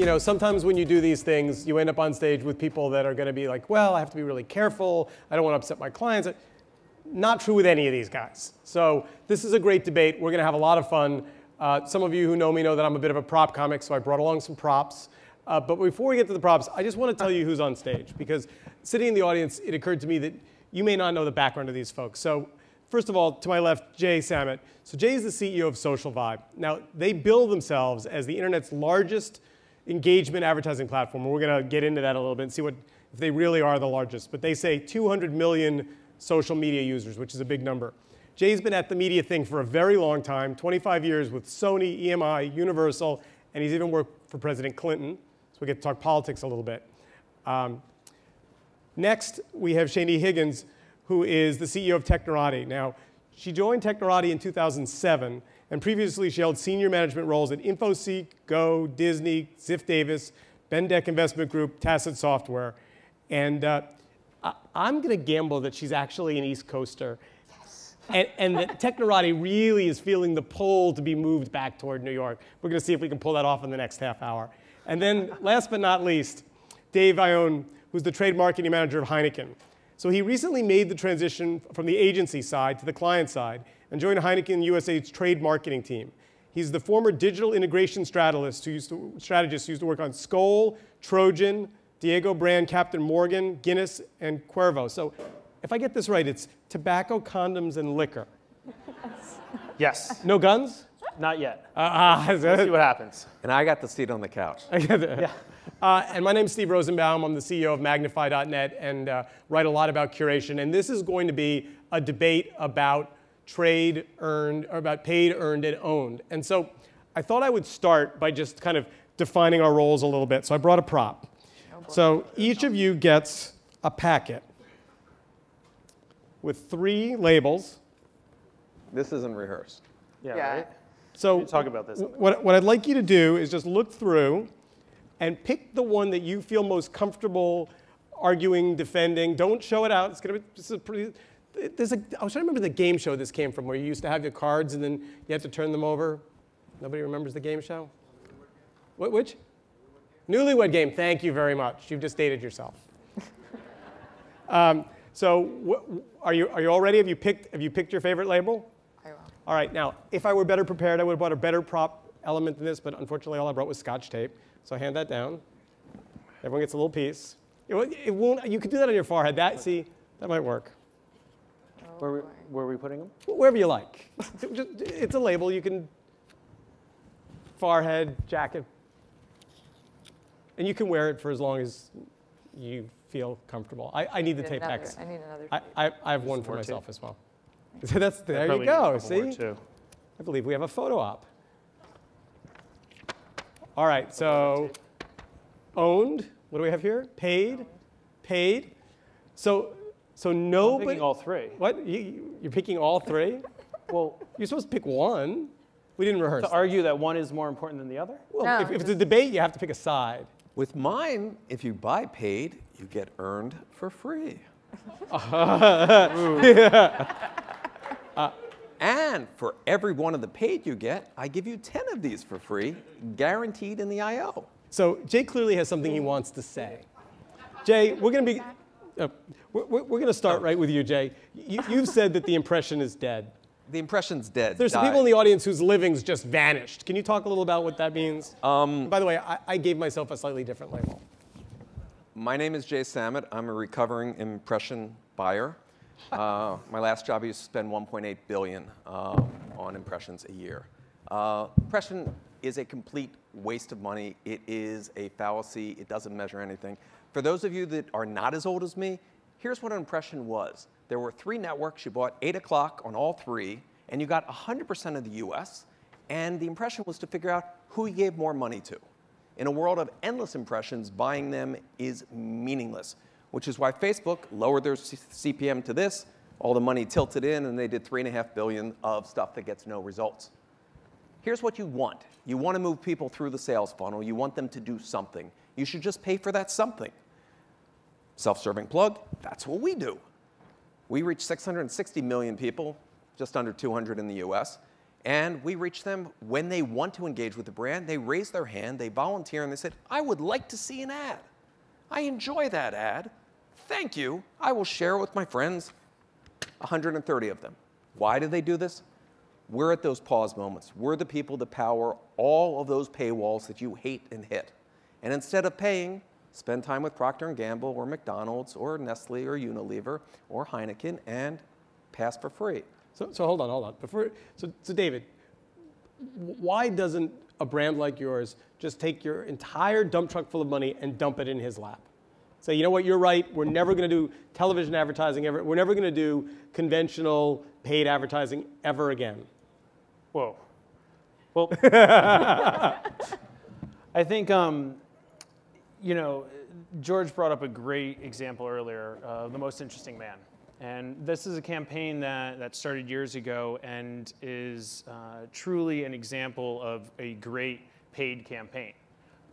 you know, sometimes when you do these things, you end up on stage with people that are going to be like, well, I have to be really careful. I don't want to upset my clients. Not true with any of these guys. So this is a great debate. We're going to have a lot of fun. Some of you who know me know that I'm a bit of a prop comic, so I brought along some props. But before we get to the props, I just want to tell you who's on stage, because sitting in the audience, it occurred to me that you may not know the background of these folks. So first of all, to my left, Jay Samit. So Jay is the CEO of Social Vibe. Now, they bill themselves as the internet's largest engagement advertising platform. And we're going to get into that a little bit and see if they really are the largest. But they say 200 million social media users, which is a big number. Jay's been at the media thing for a very long time, 25 years with Sony, EMI, Universal, and he's even worked for President Clinton. So we get to talk politics a little bit. Next, we have Shani Higgins, who is the CEO of Technorati. Now, she joined Technorati in 2007, and previously she held senior management roles at InfoSeek, Go, Disney, Ziff Davis, Bendeck Investment Group, Tacit Software. And I'm going to gamble that she's actually an East Coaster. Yes. And that Technorati really is feeling the pull to be moved back toward New York. We're going to see if we can pull that off in the next half hour. And then, last but not least, Dave Ione, who's the trade marketing manager of Heineken. So he recently made the transition from the agency side to the client side and joined Heineken USA's trade marketing team. He's the former digital integration strategist who used to work on Skoal, Trojan, Diego Brand, Captain Morgan, Guinness, and Cuervo. So if I get this right, it's tobacco, condoms, and liquor. Yes. No guns? Not yet. Let's see what happens. And I got the seat on the couch. Yeah. And my name's Steve Rosenbaum. I'm the CEO of Magnify.net and write a lot about curation. And this is going to be a debate about trade earned, or about paid, earned, and owned. And so I thought I would start by just kind of defining our roles a little bit. So I brought a prop. So each of you gets a packet with 3 labels. This isn't rehearsed. Yeah. Right? So talk about this. What I'd like you to do is just look through and pick the one that you feel most comfortable arguing, defending. Don't show it out. It's going to be just a pretty. I was trying to remember the game show this came from, where you used to have your cards and then you had to turn them over. Nobody remembers the game show? Which? Newlywed Game. Thank you very much. You've just dated yourself. So are you all ready? Have you picked your favorite label? I will. All right. Now, if I were better prepared, I would have brought a better prop element than this, but unfortunately all I brought was Scotch tape. So I hand that down. Everyone gets a little piece. It won't. You could do that on your forehead. See, that might work. Where are we putting them? Wherever you like. It's a label. You can forehead, jacket. And you can wear it for as long as you feel comfortable. I need the tape X. I need another tape. I have one for myself as well. So there you go. See? I believe we have a photo op. All right, so owned. What do we have here? Paid. Paid. So nobody. I'm picking all 3. What? You're picking all 3? Well, you're supposed to pick one. We didn't rehearse. To argue that one is more important than the other? Well, No, if it's a debate, you have to pick a side. With mine, if you buy paid, you get earned for free. And for every one of the paid you get, I give you 10 of these for free, guaranteed in the IO. So Jay clearly has something he wants to say. Jay, we're going to start right with you, Jay. You've said that the impression is dead. The impression's dead. There's some people in the audience whose livings just vanished. Can you talk a little about what that means? By the way, I gave myself a slightly different label. My name is Jay Samit. I'm a recovering impression buyer. My last job, I used to spend $1.8 billion on impressions a year. Impression is a complete waste of money. It is a fallacy. It doesn't measure anything. For those of you that are not as old as me, here's what an impression was. There were 3 networks. You bought 8 o'clock on all 3, and you got 100% of the US. And the impression was to figure out who you gave more money to. In a world of endless impressions, buying them is meaningless, which is why Facebook lowered their CPM to this. All the money tilted in, and they did $3.5 billion of stuff that gets no results. Here's what you want. You want to move people through the sales funnel. You want them to do something. You should just pay for that something. Self-serving plug, that's what we do. We reach 660 million people, just under 200 in the US. And we reach them when they want to engage with the brand. They raise their hand, they volunteer, and they said, I would like to see an ad. I enjoy that ad. Thank you. I will share it with my friends, 130 of them. Why do they do this? We're at those pause moments. We're the people that power all of those paywalls that you hate and hit. And instead of paying, spend time with Procter & Gamble or McDonald's or Nestle or Unilever or Heineken and pass for free. So hold on. So David, why doesn't a brand like yours just take your entire dump truck full of money and dump it in his lap? Say, you know what, you're right, we're never going to do television advertising ever. We're never going to do conventional paid advertising ever again. Whoa. Well, I think, you know, George brought up a great example earlier, The Most Interesting Man. And this is a campaign that started years ago and is truly an example of a great paid campaign.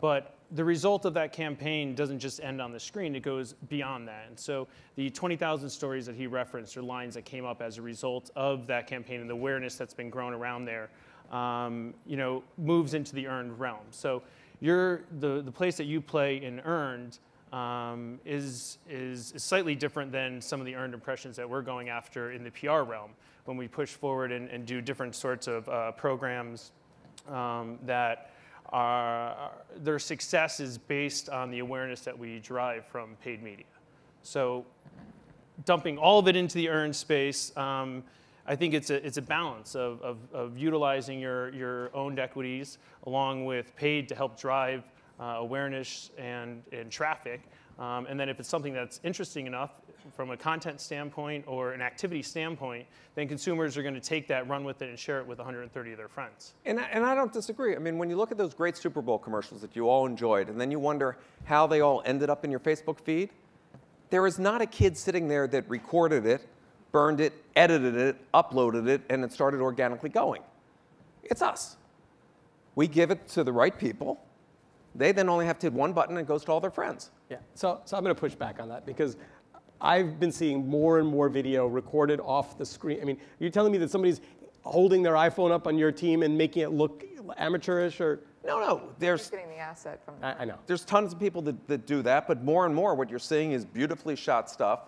But the result of that campaign doesn't just end on the screen, it goes beyond that. And so the 20,000 stories that he referenced are lines that came up as a result of that campaign and the awareness that's been grown around there, you know, moves into the earned realm. So the place that you play in earned is slightly different than some of the earned impressions that we're going after in the PR realm when we push forward and do different sorts of programs that their success is based on the awareness that we derive from paid media. So dumping all of it into the earned space, I think it's a balance of utilizing your owned equities along with paid to help drive awareness and traffic. And then if it's something that's interesting enough from a content standpoint or an activity standpoint, then consumers are going to take that, run with it, and share it with 130 of their friends. And I don't disagree. I mean, when you look at those great Super Bowl commercials that you all enjoyed, and then you wonder how they all ended up in your Facebook feed, there is not a kid sitting there that recorded it, burned it, edited it, uploaded it, and it started organically going. It's us. We give it to the right people. They then only have to hit one button and it goes to all their friends. Yeah, so I'm going to push back on that because I've been seeing more and more video recorded off the screen. I mean, you're telling me that somebody's holding their iPhone up on your team and making it look amateurish or? No, there's getting the asset from I know. There's tons of people that do that, but more and more what you're seeing is beautifully shot stuff.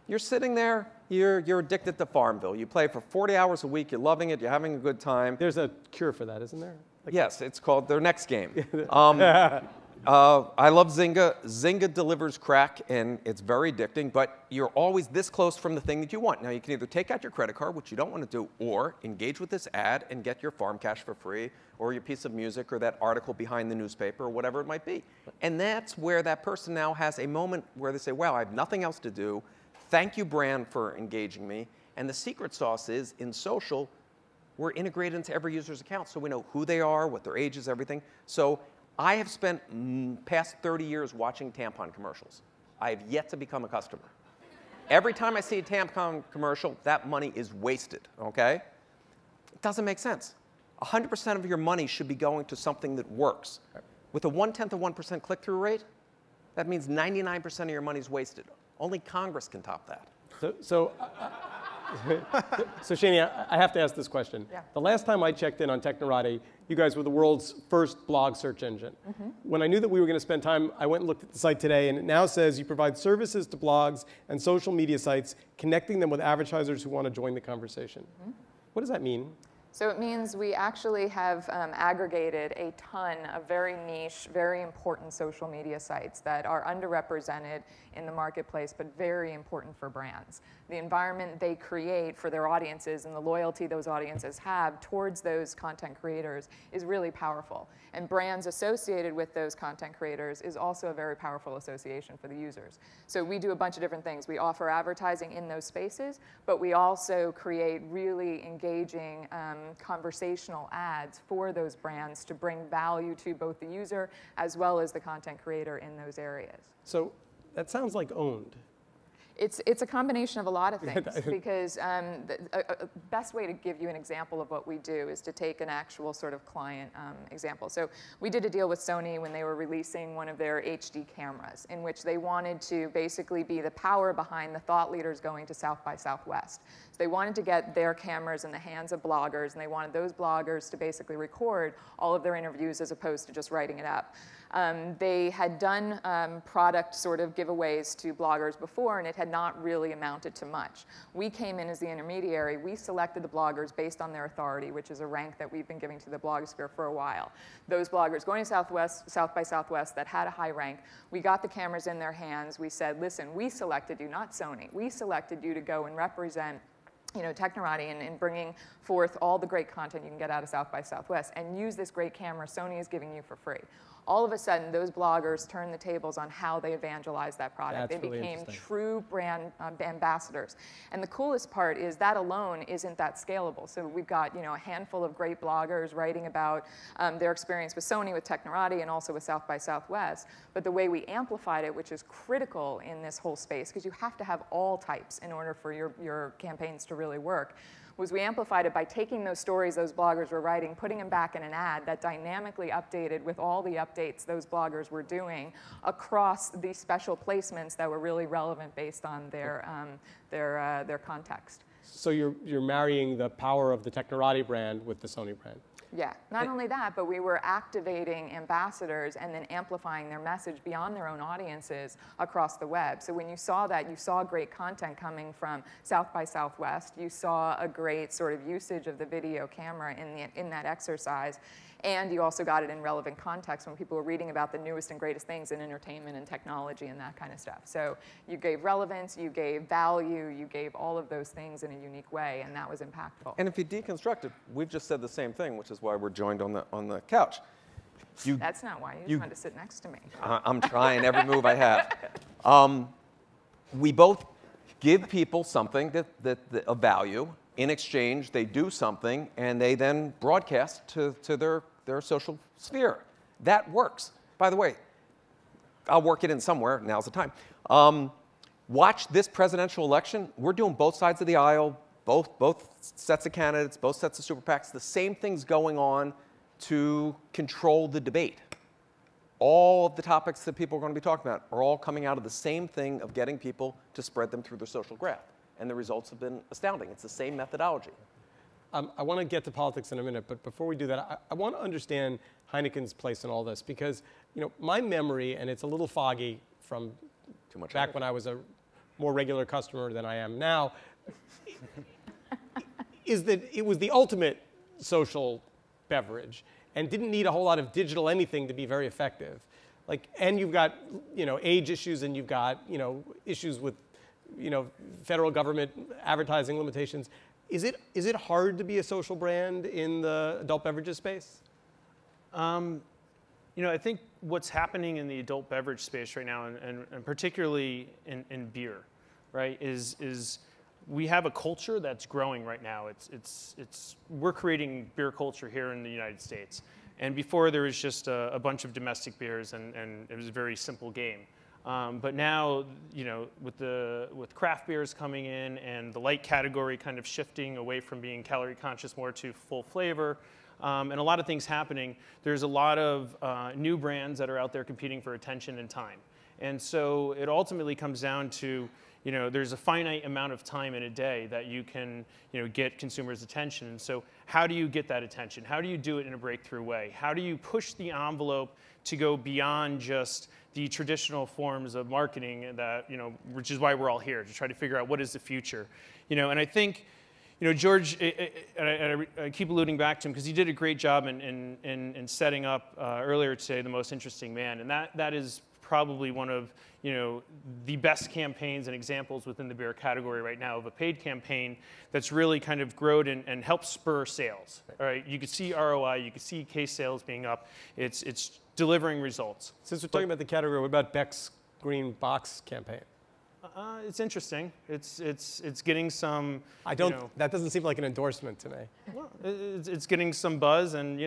You're sitting there, you're addicted to Farmville. You play for 40 hours a week, you're loving it, you're having a good time. There's a cure for that, isn't there? Yes, it's called their next game. I love Zynga. Zynga delivers crack, and it's very addicting, but you're always this close from the thing that you want. Now, you can either take out your credit card, which you don't want to do, or engage with this ad and get your farm cash for free, or your piece of music, or that article behind the newspaper, or whatever it might be. And that's where that person now has a moment where they say, wow, I have nothing else to do. Thank you, brand, for engaging me. And the secret sauce is, in social, we're integrated into every user's account, so we know who they are, what their age is, everything. So I have spent past 30 years watching tampon commercials. I have yet to become a customer. Every time I see a tampon commercial, that money is wasted, okay? It doesn't make sense. 100% of your money should be going to something that works. With a 1/10 of 1% click-through rate, that means 99% of your money is wasted. Only Congress can top that. So Shani, I have to ask this question. Yeah. The last time I checked in on Technorati, you guys were the world's first blog search engine. Mm-hmm. When I knew that we were going to spend time, I went and looked at the site today, and it now says you provide services to blogs and social media sites, connecting them with advertisers who want to join the conversation. Mm-hmm. What does that mean? So it means we actually have aggregated a ton of very niche, very important social media sites that are underrepresented in the marketplace, but very important for brands. The environment they create for their audiences and the loyalty those audiences have towards those content creators is really powerful. And brands associated with those content creators is also a very powerful association for the users. So we do a bunch of different things. We offer advertising in those spaces, but we also create really engaging conversational ads for those brands to bring value to both the user as well as the content creator in those areas. So that sounds like owned. It's a combination of a lot of things because the best way to give you an example of what we do is to take an actual sort of client example. So we did a deal with Sony when they were releasing one of their HD cameras in which they wanted to basically be the power behind the thought leaders going to South by Southwest. So they wanted to get their cameras in the hands of bloggers, and they wanted those bloggers to basically record all of their interviews as opposed to just writing it up. They had done product sort of giveaways to bloggers before, and it had not really amounted to much. We came in as the intermediary. We selected the bloggers based on their authority, which is a rank that we've been giving to the blogosphere for a while. Those bloggers going to South by Southwest that had a high rank, we got the cameras in their hands. We said, listen, we selected you, not Sony. We selected you to go and represent Technorati and bringing forth all the great content you can get out of South by Southwest and use this great camera Sony is giving you for free. All of a sudden, those bloggers turned the tables on how they evangelized that product. That's they really became true brand ambassadors. And the coolest part is that alone isn't that scalable. So we've got a handful of great bloggers writing about their experience with Sony, with Technorati, and also with South by Southwest. But the way we amplified it, which is critical in this whole space, because you have to have all types in order for your campaigns to really work, was we amplified it by taking those stories those bloggers were writing, putting them back in an ad that dynamically updated with all the updates those bloggers were doing across these special placements that were really relevant based on their context. So you're marrying the power of the Technorati brand with the Sony brand. Yeah, not only that, but we were activating ambassadors and then amplifying their message beyond their own audiences across the web. So when you saw that, you saw great content coming from South by Southwest. You saw a great sort of usage of the video camera in that exercise. And you also got it in relevant context when people were reading about the newest and greatest things in entertainment and technology and that kind of stuff. So you gave relevance, you gave value, you gave all of those things in a unique way, and that was impactful. And if you deconstruct it, we've just said the same thing, which is why we're joined on the couch. That's not why. You just wanted to sit next to me. I'm trying every move I have. We both give people something of value. In exchange, they do something, and they then broadcast to their social sphere. That works. By the way, I'll work it in somewhere. Now's the time. Watch this presidential election. We're doing both sides of the aisle, both sets of candidates, both sets of super PACs. The same thing's going on to control the debate. All of the topics that people are going to be talking about are all coming out of the same thing of getting people to spread them through their social graph. And the results have been astounding. It's the same methodology. I want to get to politics in a minute, but before we do that, I want to understand Heineken's place in all this because, my memory, and it's a little foggy from back when I was a more regular customer than I am now, is that it was the ultimate social beverage and didn't need a whole lot of digital anything to be very effective. And you've got, age issues, and you've got, issues with federal government advertising limitations. Is it hard to be a social brand in the adult beverages space? I think what's happening in the adult beverage space right now, and particularly in beer, right, is we have a culture that's growing right now. We're creating beer culture here in the United States. And before there was just a bunch of domestic beers, and it was a very simple game. But now, with craft beers coming in and the light category kind of shifting away from being calorie conscious more to full flavor, and a lot of things happening, there's a lot of new brands that are out there competing for attention and time. And so it ultimately comes down to, there's a finite amount of time in a day that you can, get consumers' attention. And so how do you get that attention? How do you do it in a breakthrough way? How do you push the envelope to go beyond just the traditional forms of marketing that, which is why we're all here, to try to figure out what is the future. And I think, George, and I keep alluding back to him because he did a great job in setting up earlier today The Most Interesting Man. And that is probably one of, the best campaigns and examples within the beer category right now of a paid campaign that's really kind of grown and helped spur sales. All right, you could see ROI, you could see case sales being up. It's delivering results. Since we're talking about the category, what about Beck's Green Box campaign? It's interesting. It's getting some. That doesn't seem like an endorsement to me. Well, it's getting some buzz, and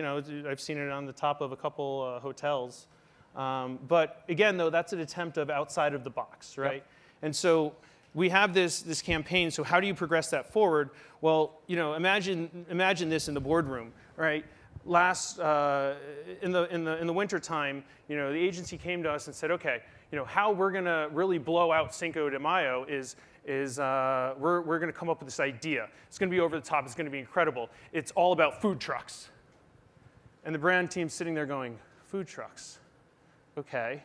I've seen it on the top of a couple hotels. But again, though, that's an attempt of outside of the box, right? Yep. And so, we have this campaign, so how do you progress that forward? Well, imagine this in the boardroom, right? In the winter time, the agency came to us and said, okay, how we're going to really blow out Cinco de Mayo is we're going to come up with this idea. It's going to be over the top. It's going to be incredible. It's all about food trucks. And the brand team's sitting there going, food trucks. Okay.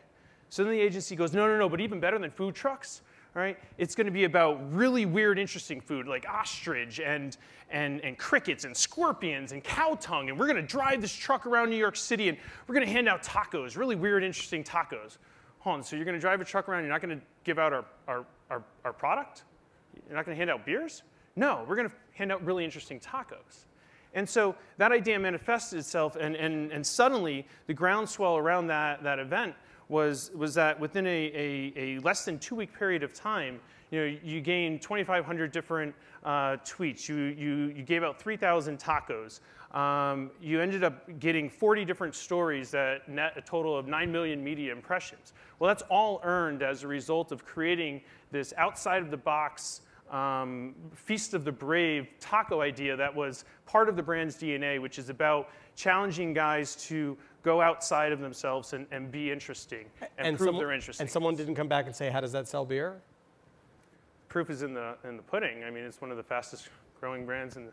So then the agency goes, no, but even better than food trucks, right? It's going to be about really weird, interesting food like ostrich and crickets and scorpions and cow tongue. And we're going to drive this truck around New York City and we're going to hand out tacos, really weird, interesting tacos. Hold on, so you're going to drive a truck around, you're not going to give out our product? You're not going to hand out beers? No, we're going to hand out really interesting tacos. And so that idea manifested itself, and suddenly the groundswell around that event was that within a less than 2-week period of time, you gained 2,500 different tweets. You gave out 3,000 tacos. You ended up getting 40 different stories that net a total of 9 million media impressions. Well, that's all earned as a result of creating this outside of the box Feast of the Brave taco idea that was part of the brand's DNA, which is about challenging guys to go outside of themselves and be interesting and prove they're interesting. And someone didn't come back and say, how does that sell beer? Proof is in the pudding. I mean, it's one of the fastest growing brands in the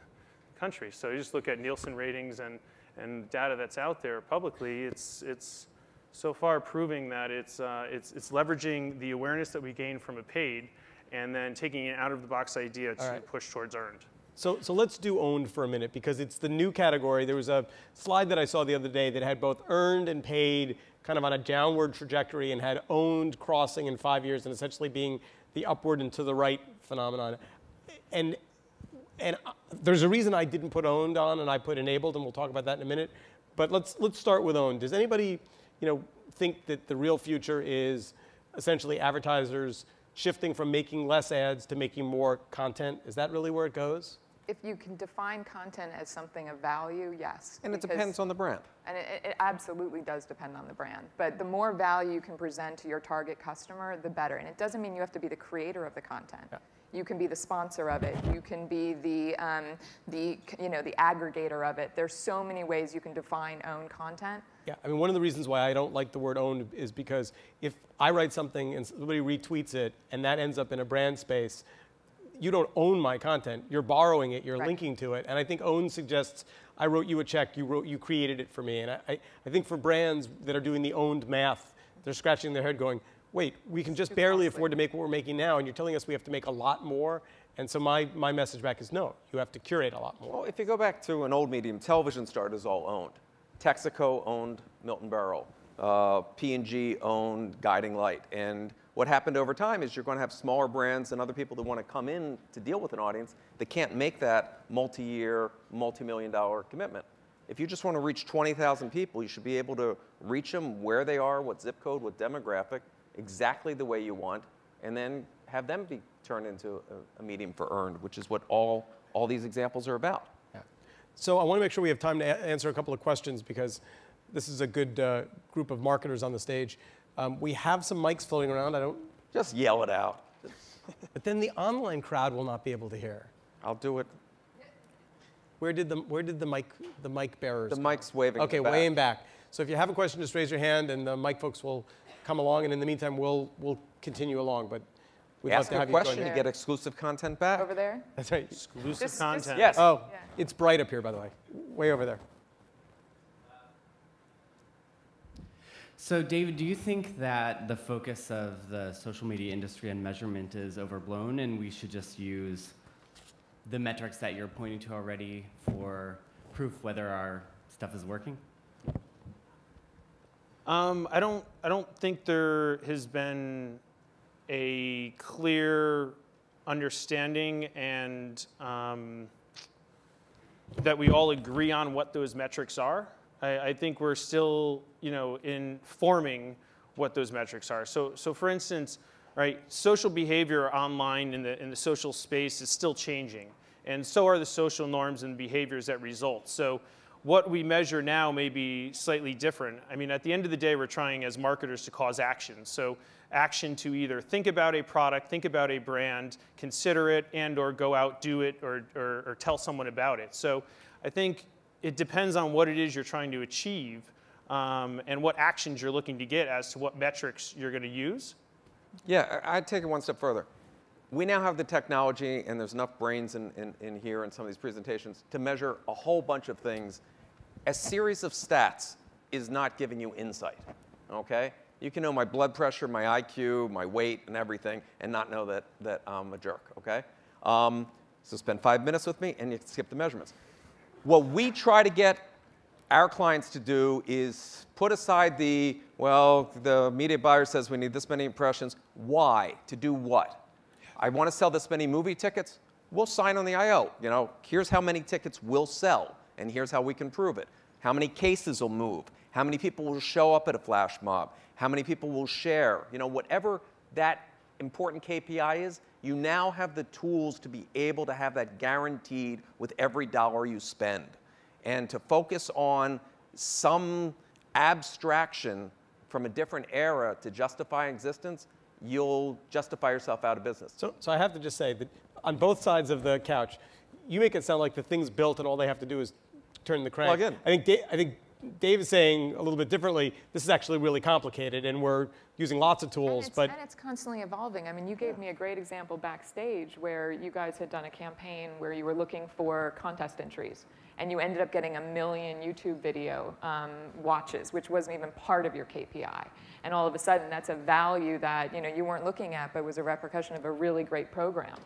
country. So you just look at Nielsen ratings and data that's out there publicly. It's so far proving that it's leveraging the awareness that we gain from a paid and then taking an out-of-the-box idea to push towards earned. So let's do owned for a minute, because it's the new category. There was a slide that I saw the other day that had both earned and paid kind of on a downward trajectory and had owned crossing in 5 years and essentially being the upward and to the right phenomenon. And there's a reason I didn't put owned on and I put enabled, and we'll talk about that in a minute. But let's start with owned. Does anybody think that the real future is essentially advertisers shifting from making less ads to making more content? Is that really where it goes? If you can define content as something of value, yes. And it depends on the brand. And it absolutely does depend on the brand. But the more value you can present to your target customer, the better. And it doesn't mean you have to be the creator of the content. Yeah. You can be the sponsor of it. You can be the aggregator of it. There's so many ways you can define own content. Yeah, I mean, one of the reasons why I don't like the word owned is because if I write something and somebody retweets it and that ends up in a brand space, you don't own my content. You're borrowing it. You're linking to it. And I think own suggests I wrote you a check. You created it for me. And I think for brands that are doing the owned math, they're scratching their head going, wait, we can just barely afford to make what we're making now, and you're telling us we have to make a lot more? And so my message back is no, you have to curate a lot more. Well, if you go back to an old medium, television start is all owned. Texaco owned Milton Berle. P&G owned Guiding Light. And what happened over time is you're going to have smaller brands and other people that want to come in to deal with an audience that can't make that multi-year, multi-million-dollar commitment. If you just want to reach 20,000 people, you should be able to reach them where they are, what zip code, what demographic, exactly the way you want, and then have them be turned into a medium for earned, which is what all these examples are about. Yeah. So I want to make sure we have time to answer a couple of questions, because this is a good group of marketers on the stage. We have some mics floating around. I don't. Just yell it out. But then the online crowd will not be able to hear. I'll do it. Where did the mic bearers? The mic's waving. Okay, way in back. So if you have a question, just raise your hand, and the mic folks will come along. And in the meantime, we'll continue along. But we'd love to have you join. Ask a question to get exclusive content back. Over there. That's right. Exclusive content. Yes. Oh, yeah. It's bright up here, by the way. Way over there. So David, do you think that the focus of the social media industry and measurement is overblown, and we should just use the metrics that you're pointing to already for proof whether our stuff is working? I don't think there has been a clear understanding and that we all agree on what those metrics are. I think we're still, in forming what those metrics are. So for instance, right, social behavior online in the social space is still changing, and so are the social norms and behaviors that result. So what we measure now may be slightly different. I mean, at the end of the day, we're trying as marketers to cause action. So action to either think about a product, think about a brand, consider it, and or go out, do it, or tell someone about it. So I think it depends on what it is you're trying to achieve and what actions you're looking to get as to what metrics you're going to use. Yeah, I'd take it one step further. We now have the technology, and there's enough brains in here in some of these presentations to measure a whole bunch of things. A series of stats is not giving you insight, okay? You can know my blood pressure, my IQ, my weight, and everything, and not know that I'm a jerk, okay? So spend 5 minutes with me, and you can skip the measurements. What we try to get our clients to do is put aside the media buyer says we need this many impressions. Why? To do what? I want to sell this many movie tickets. We'll sign on the IO. You know, here's how many tickets we'll sell, and here's how we can prove it. How many cases will move? How many people will show up at a flash mob? How many people will share? You know, whatever that important KPI is, you now have the tools to be able to have that guaranteed with every dollar you spend. And to focus on some abstraction from a different era to justify existence, you'll justify yourself out of business. So I have to just say that on both sides of the couch, you make it sound like the thing's built and all they have to do is turn the crank. Plug in. I think Dave is saying a little bit differently, this is actually really complicated and we're using lots of tools. And it's constantly evolving. I mean, you gave me a great example backstage where you guys had done a campaign where you were looking for contest entries. And you ended up getting 1 million YouTube video watches, which wasn't even part of your KPI. And all of a sudden, that's a value that you weren't looking at, but was a repercussion of a really great program.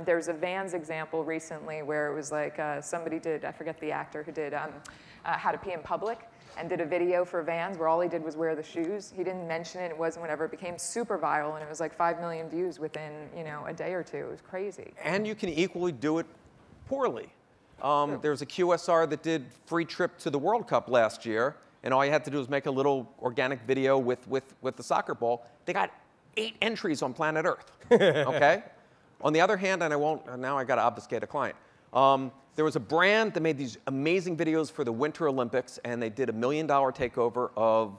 There's a Vans example recently where it was like somebody did, I forget the actor who did How to Pee in Public, and did a video for Vans where all he did was wear the shoes. He didn't mention it, it wasn't whatever. It became super viral, and it was like 5 million views within a day or two. It was crazy. And you can equally do it poorly. There was a QSR that did free trip to the World Cup last year, and all you had to do was make a little organic video with the soccer ball. They got 8 entries on Planet Earth, okay? On the other hand, and now I gotta obfuscate a client. There was a brand that made these amazing videos for the Winter Olympics, and they did $1 million takeover of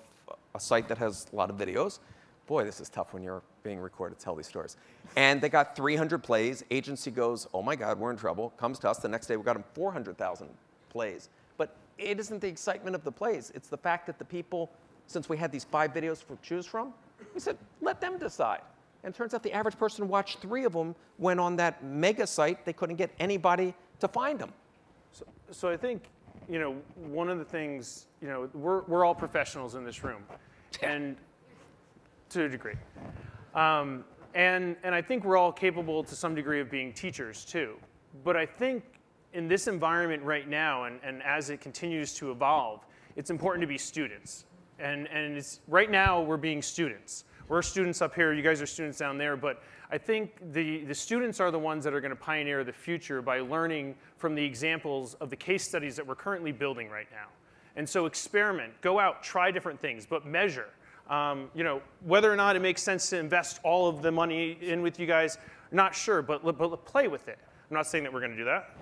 a site that has a lot of videos. Boy, this is tough when you're being recorded to tell these stories. And they got 300 plays. Agency goes, oh my God, we're in trouble. Comes to us. The next day, we got them 400,000 plays. But it isn't the excitement of the plays. It's the fact that the people, since we had these 5 videos to choose from, we said, let them decide. And it turns out the average person who watched 3 of them went on that mega site. They couldn't get anybody to find them. So I think, one of the things, we're all professionals in this room. And to a degree. And I think we're all capable to some degree of being teachers too. But I think in this environment right now, and as it continues to evolve, it's important to be students. And right now we're being students. We're students up here, you guys are students down there, but I think the students are the ones that are going to pioneer the future by learning from the examples of the case studies that we're currently building right now. And so experiment, go out, try different things, but measure. Whether or not it makes sense to invest all of the money in with you guys, not sure, but play with it. I'm not saying that we're going to do that,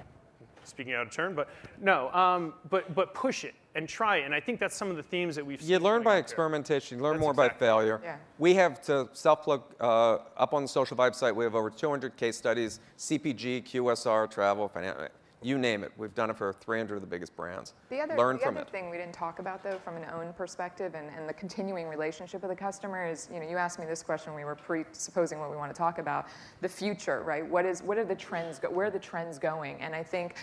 speaking out of turn, but no, but push it and try it. And I think that's some of the themes that we've seen. You learn by experimentation. You learn more by failure. Yeah. We have, to self-plug, up on the Social Vibe site, we have over 200 case studies, CPG, QSR, travel, financial. You name it. We've done it for 300 of the biggest brands. Learn from it. The other thing we didn't talk about, though, from an own perspective and the continuing relationship with the customer is, you asked me this question when we were presupposing what we want to talk about, the future, right? What are the trends, where are the trends going? And I think,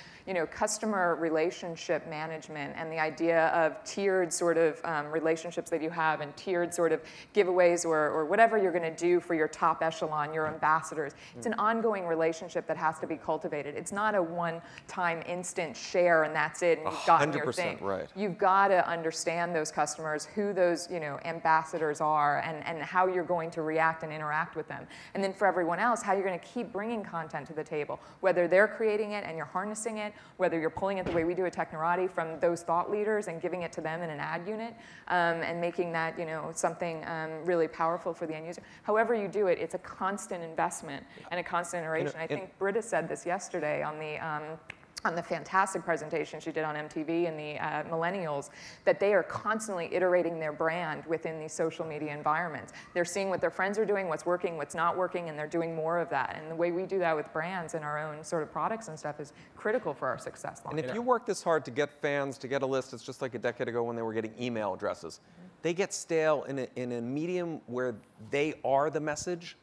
customer relationship management and the idea of tiered sort of relationships that you have and tiered sort of giveaways or whatever you're going to do for your top echelon, your ambassadors. It's an ongoing relationship that has to be cultivated. It's not a one-time instant share and that's it and you've gotten your thing. Right. You've got to understand those customers, who those ambassadors are and how you're going to react and interact with them. And then for everyone else, how you're going to keep bringing content to the table, whether they're creating it and you're harnessing it, whether you're pulling it the way we do at Technorati from those thought leaders and giving it to them in an ad unit and making that something really powerful for the end user. However you do it, it's a constant investment and a constant iteration. I think Britta said this yesterday on the on the fantastic presentation she did on MTV and the millennials, that they are constantly iterating their brand within these social media environments. They're seeing what their friends are doing, what's working, what's not working, and they're doing more of that. And the way we do that with brands and our own sort of products and stuff is critical for our success long And if you work this hard to get fans, to get a list, it's just like a decade ago when they were getting email addresses. They get stale in a medium where they are the message.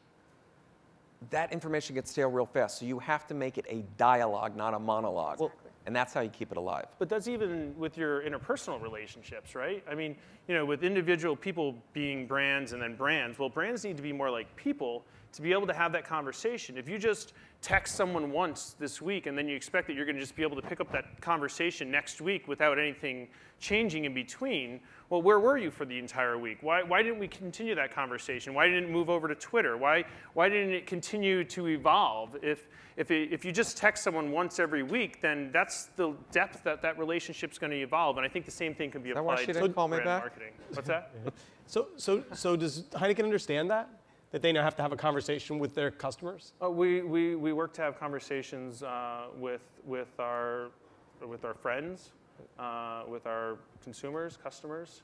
That information gets stale real fast. So you have to make it a dialogue, not a monologue. Exactly. And that's how you keep it alive. But that's even with your interpersonal relationships, right? I mean, you know, with individual people being brands and then brands, well, brands need to be more like people to be able to have that conversation. If you just text someone once this week and then you expect that you're going to just be able to pick up that conversation next week without anything changing in between, well, where were you for the entire week? Why didn't we continue that conversation? Why didn't it move over to Twitter? Why didn't it continue to evolve? If you just text someone once every week, then that's the depth that that relationship's going to evolve. And I think the same thing can be applied to brand marketing. What's that? So does Heineken understand that? That they now have to have a conversation with their customers? We work to have conversations with our friends, with our consumers, customers.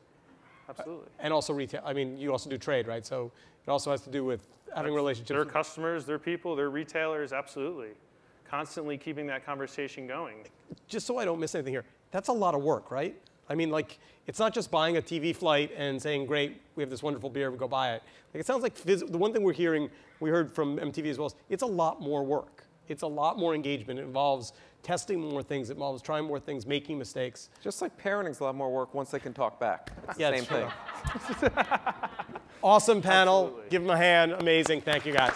Absolutely. And also retail. I mean, you also do trade, right? So it also has to do with having relationships. Their customers, their people, their retailers, absolutely. Constantly keeping that conversation going. Just so I don't miss anything here, that's a lot of work, right? I mean, like, it's not just buying a TV flight and saying, great, we have this wonderful beer, we go buy it. Like, it sounds like the one thing we heard from MTV as well, is it's a lot more work. It's a lot more engagement. It involves testing more things. It involves trying more things, making mistakes. Just like parenting's a lot more work once they can talk back. It's the Yeah, same thing. Awesome panel. Absolutely. Give them a hand. Amazing. Thank you, guys.